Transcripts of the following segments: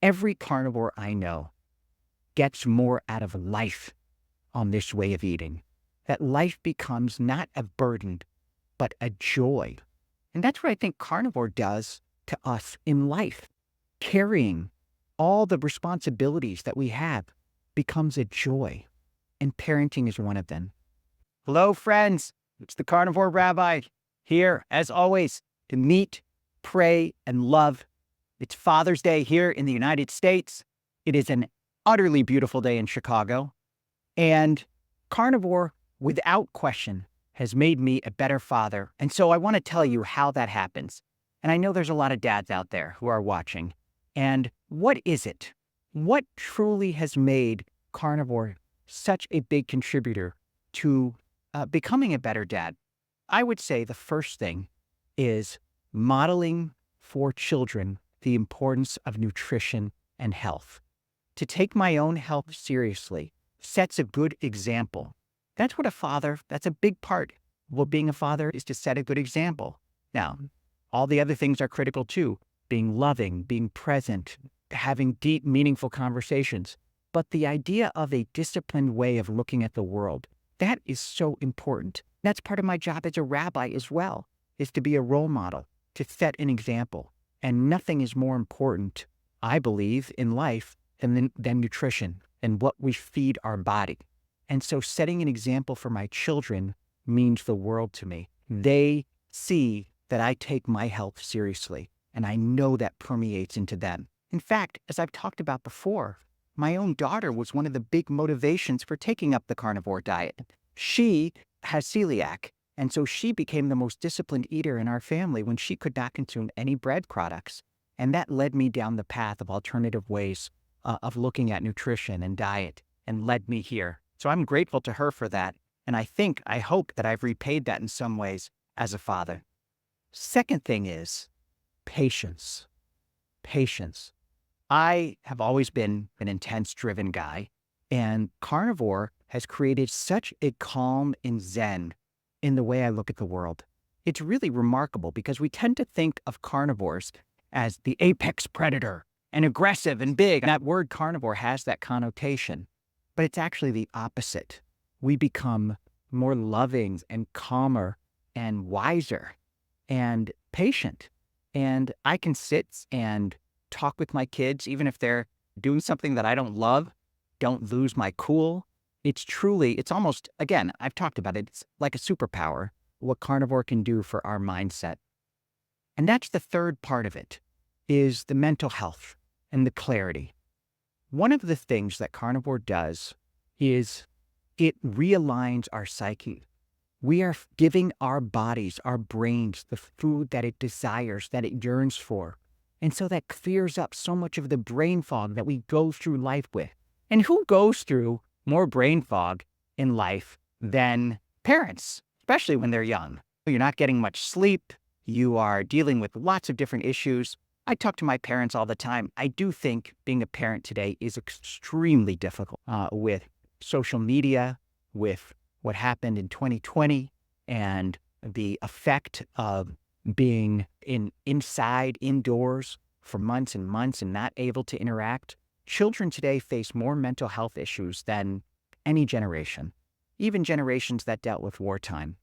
Every carnivore I know gets more out of life on this way of eating. That life becomes not a burden, but a joy. And that's what I think carnivore does to us in life. Carrying all the responsibilities that we have becomes a joy. And parenting is one of them. Hello, friends. It's the Carnivore Rabbi here, as always, to meet, pray, and love. It's Father's Day here in the United States. It is an utterly beautiful day in Chicago. And carnivore, without question, has made me a better father. And so I want to tell you how that happens. And I know there's a lot of dads out there who are watching. And what is it? What truly has made carnivore such a big contributor to becoming a better dad? I would say the first thing is modeling for children the importance of nutrition and health. To take my own health seriously sets a good example. That's what that's a big part of what being a father is, to set a good example. Now, all the other things are critical too. Being loving, being present, having deep, meaningful conversations. But the idea of a disciplined way of looking at the world, that is so important. That's part of my job as a rabbi as well, is to be a role model, to set an example. And nothing is more important, I believe, in life than nutrition and what we feed our body. And so setting an example for my children means the world to me. They see that I take my health seriously, and I know that permeates into them. In fact, as I've talked about before, my own daughter was one of the big motivations for taking up the carnivore diet. She has celiac, and so she became the most disciplined eater in our family when she could not consume any bread products. And that led me down the path of alternative ways of looking at nutrition and diet, and led me here. So I'm grateful to her for that. And I hope that I've repaid that in some ways as a father. Second thing is patience. Patience. I have always been an intense, driven guy, and carnivore has created such a calm and zen in the way I look at the world. It's really remarkable because we tend to think of carnivores as the apex predator and aggressive and big. That word carnivore has that connotation, but it's actually the opposite. We become more loving and calmer and wiser and patient. And I can sit and talk with my kids, even if they're doing something that I don't love, don't lose my cool. It's almost, again, I've talked about it, it's like a superpower, what carnivore can do for our mindset. And that's the third part of it, is the mental health and the clarity. One of the things that carnivore does is it realigns our psyche. We are giving our bodies, our brains, the food that it desires, that it yearns for. And so that clears up so much of the brain fog that we go through life with. And who goes through more brain fog in life than parents, especially when they're young? You're not getting much sleep. You are dealing with lots of different issues. I talk to my parents all the time. I do think being a parent today is extremely difficult with social media, with what happened in 2020, and the effect of being indoors for months and months and not able to interact. Children today face more mental health issues than any generation, even generations that dealt with wartime.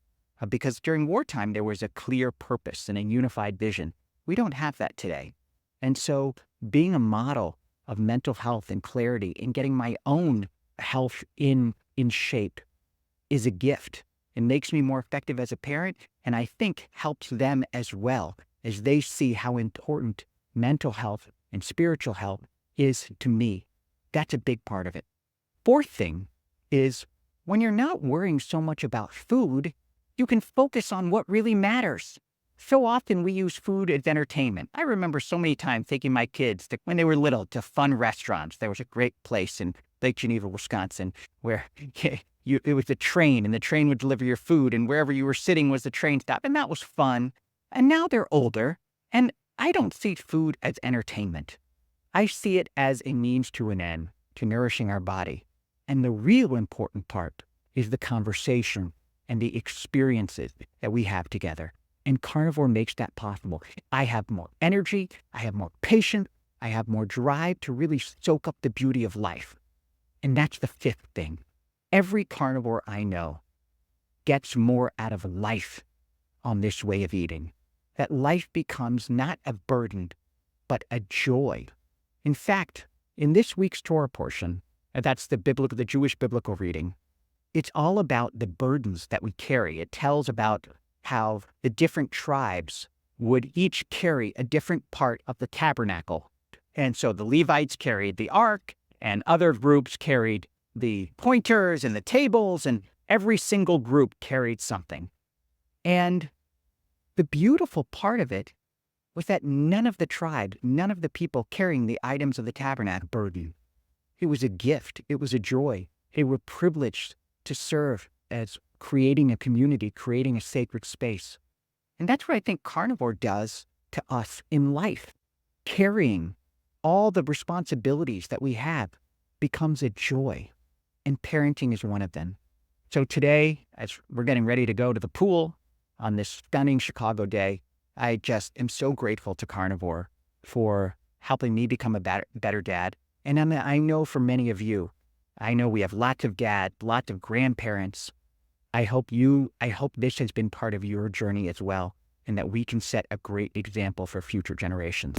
Because during wartime, there was a clear purpose and a unified vision. We don't have that today. And so being a model of mental health and clarity and getting my own health in shape is a gift. It makes me more effective as a parent, and I think helps them as well, as they see how important mental health and spiritual health is to me. That's a big part of it. Fourth thing is, when you're not worrying so much about food, you can focus on what really matters. So often we use food as entertainment. I remember so many times taking my kids when they were little to fun restaurants. There was a great place in Lake Geneva, Wisconsin, where it was the train, and the train would deliver your food, and wherever you were sitting was the train stop, and that was fun. And now they're older, and I don't see food as entertainment. I see it as a means to an end, to nourishing our body. And the real important part is the conversation and the experiences that we have together. And carnivore makes that possible. I have more energy, I have more patience, I have more drive to really soak up the beauty of life. And that's the fifth thing. Every carnivore I know gets more out of life on this way of eating. That life becomes not a burden, but a joy. In fact, in this week's Torah portion, and that's the Jewish biblical reading, it's all about the burdens that we carry. It tells about how the different tribes would each carry a different part of the tabernacle. And so the Levites carried the ark, and other groups carried the pointers and the tables, and every single group carried something. And the beautiful part of it was that none of the tribe, none of the people carrying the items of the tabernacle burden. It was a gift. It was a joy. They were privileged to serve as creating a community, creating a sacred space. And that's what I think Carnivore does to us in life. Carrying all the responsibilities that we have becomes a joy. And parenting is one of them. So today, as we're getting ready to go to the pool on this stunning Chicago day, I just am so grateful to Carnivore for helping me become a better dad. And I know for many of you, I know we have lots of dads, lots of grandparents. I hope this has been part of your journey as well, and that we can set a great example for future generations.